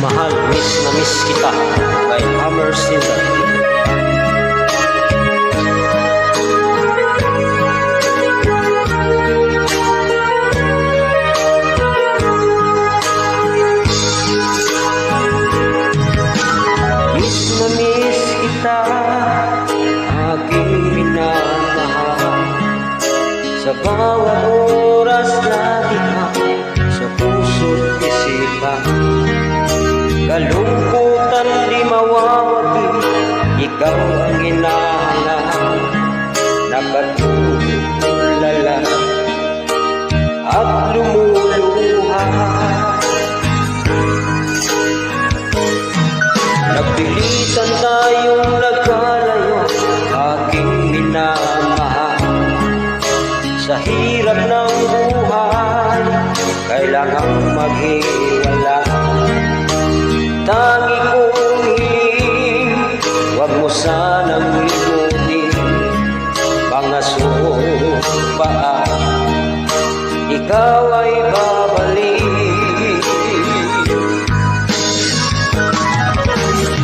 Mahal, miss na miss kita by Hammer Singer. Miss na miss kita, aking minamahal. Sa bawat oras lagi ka sa puso't isipan. Kalungkutan di mawawagi, ikaw ang hinahanap. Nakatulala at lumuluha. Nagpilitan tayong nagkalayo, aking minamahal. Sa hirap ng buhay, kailangang maghiwalay. Tangi kong hiling, huwag mo sanang limutin mga sumpaan, ikaw ay babalik.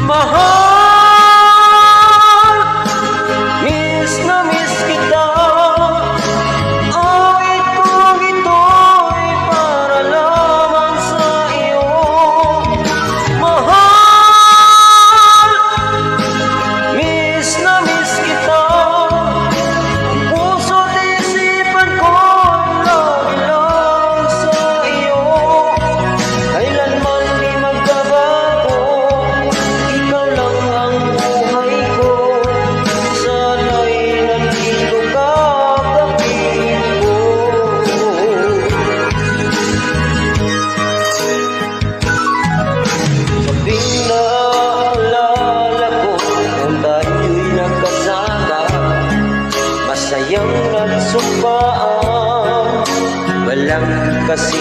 Mahal, miss na miss kita. Awit kong ito'y para lamang sa iyo. Mahal, miss na miss kita. Puso't isipan ko lagi lang sa iyo. Kailanman di magbabago, ikaw lang ang buhay ko. Sana'y nandito ka kapiling ko. Sabing naalala ko nung tayo'y nagkasama, masayang nagsumpaan, walang kasi